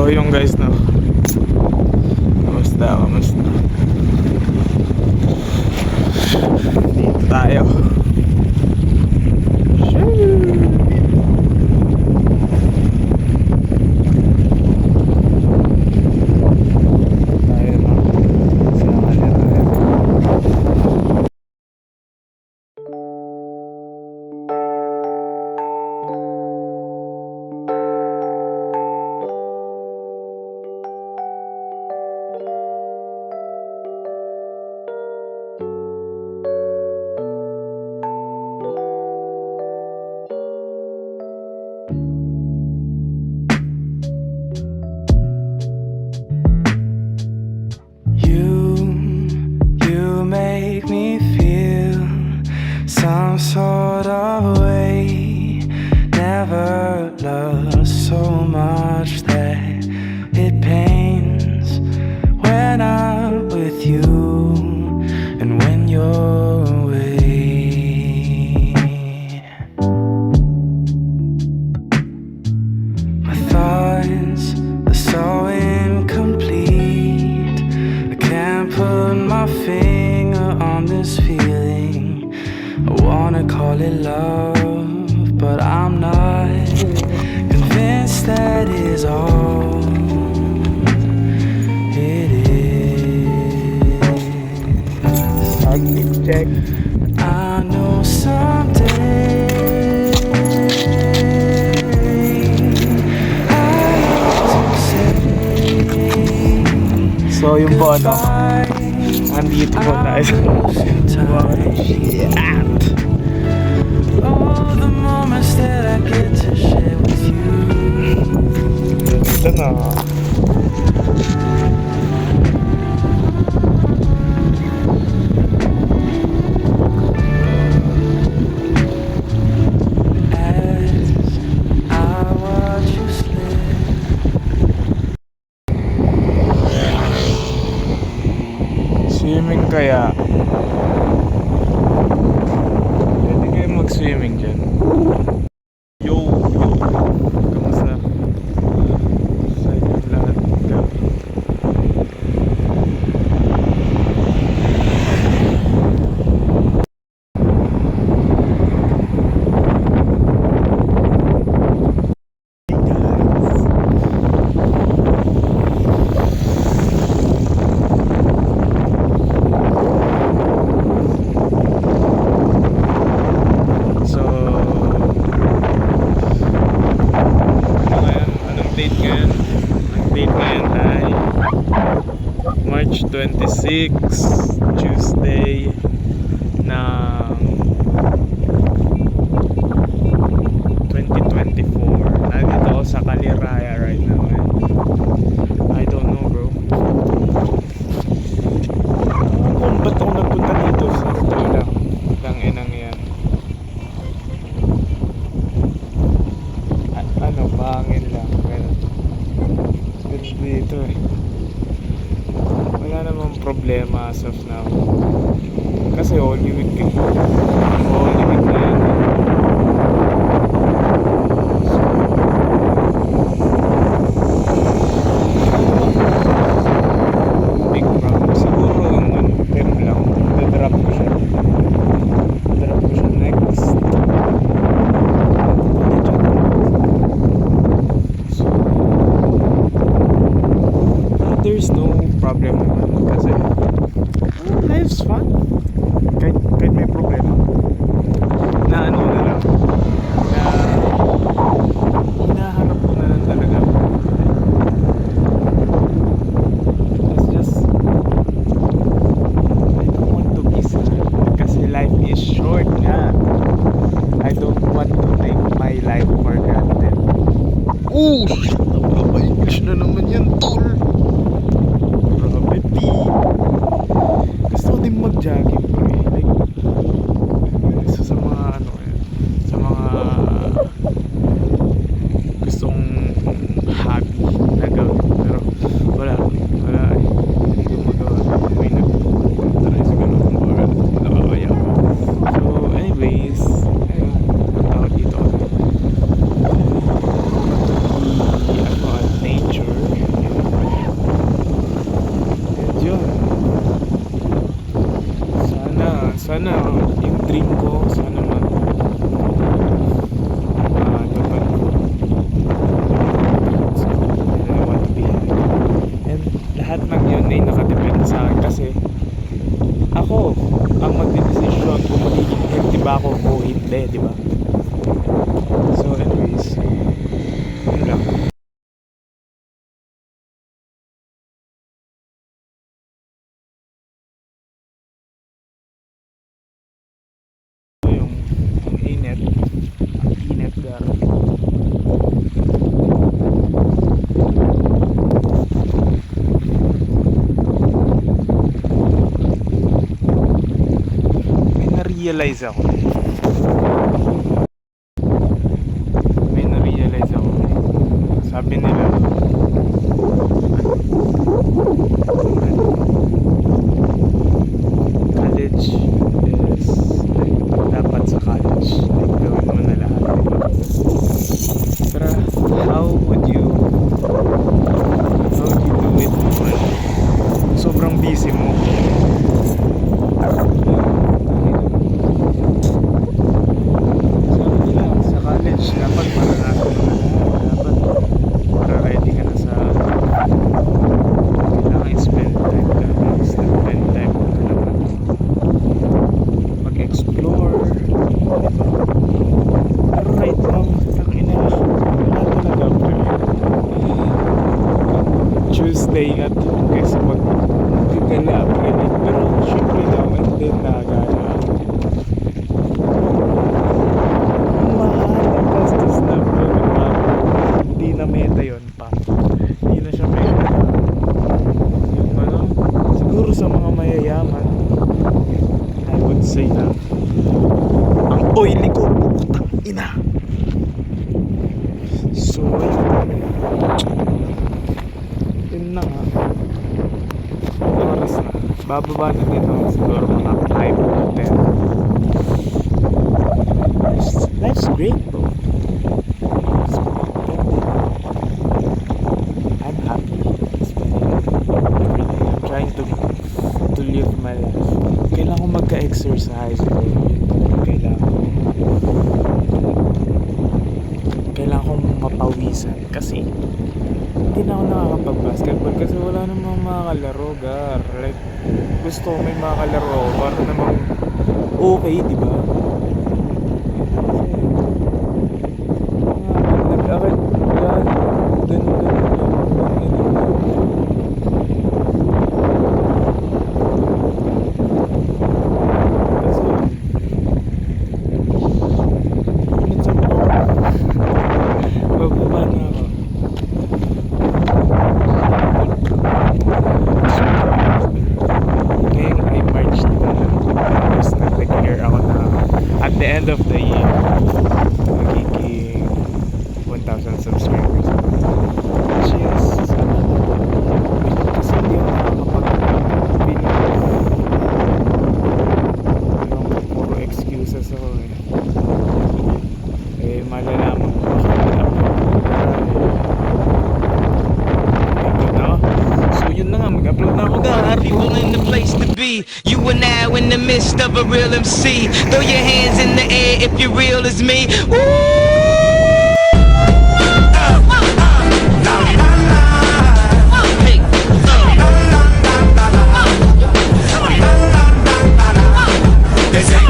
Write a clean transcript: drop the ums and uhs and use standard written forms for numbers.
So yung guys, no, kamusta dito tayo. Make me feel some sort of way. Never loved so much that it pains when I'm with you and when you're away. My thoughts are so incomplete. I can't put my finger on this feeling. I wanna call it love, but I'm not convinced that is all it is. Check. I know someday I have to say So yung po ano, goodbye. andito po tayo. All the moments that I get to share with you. Ito na. As I watch you slip. Swimming kaya? Pwede kayo mag-swimming dyan. Yo! Kamusta? Sa inyong lahat ka? March 26, Tuesday ng 2024. Nandito ako sa Caliraya right now. I don't know, bro. Kung ba't ako nagpunta dito sa lang inang yan. Ano, pangin lang. Ganda dito eh. Wala namang problema as of now. Kasi Holy Week na yan. Big problem. Siguro yung temp lang. Drop ko siya next. So, there's no problem naman kasi life's fun kahit may problema na ano na lang na hinaharap ko na lang talaga. It's just I don't want to be sad kasi life is short nga. I don't want to take my life for granted. Oh shit, English na naman yan, tol. Gusto ko din mag-jogging. na-realize ako. May na-realize ako. Sabi nila, college is like, dapat sa college like, gawin mo na lahat, diba? Pero how would you do it naman? Sobrang busy mo. Sabi nila, sa college dapat maranasan mo na lahat. Dapat para ready ka na sa kailangan i-spend time ka na. Spend time ka na mag-explore, diba? Pero right now, ang ina, wala talaga Tuesday at home kaysa magkagala ganit. Pero syempre daw, and then nagala. Ang mahal ang gastos na hindi na meta yun pa. Hindi na siya meta. Yung ano, siguro sa mga mayayaman, I would say na ang oily ko, putang ina. So, yun na nga. Oras na. Bababa na din ako. Siguro mga 5 to 10. Life's great, bro. I'm happy. Every day. I'm trying to live my life. Kailangan ko magka-exercise. Yun talaga kailangan ko. Kailangan kong mapawisan. Kasi hindi na ako nakakapag-basketball kasi wala namang makakalaro, gar. Like, gusto ko may makakalaro para namang okay, di ba? Nag-akit, wala, ganun lang. Kasi, minsan ako, bababa na ako. Ngayong ay March, diba? Tapos nag-declare ako na at the end of the year magiging 1,000 subscribers. Which is kasi hindi ako nakakapag-feeling puro excuses ako eh malalaman ko so yun na nga, mag-upload na ako, gar. People in the place to be. You are now in the midst of a real MC. Throw your hands in the air if you're real as me. Woo! Hey.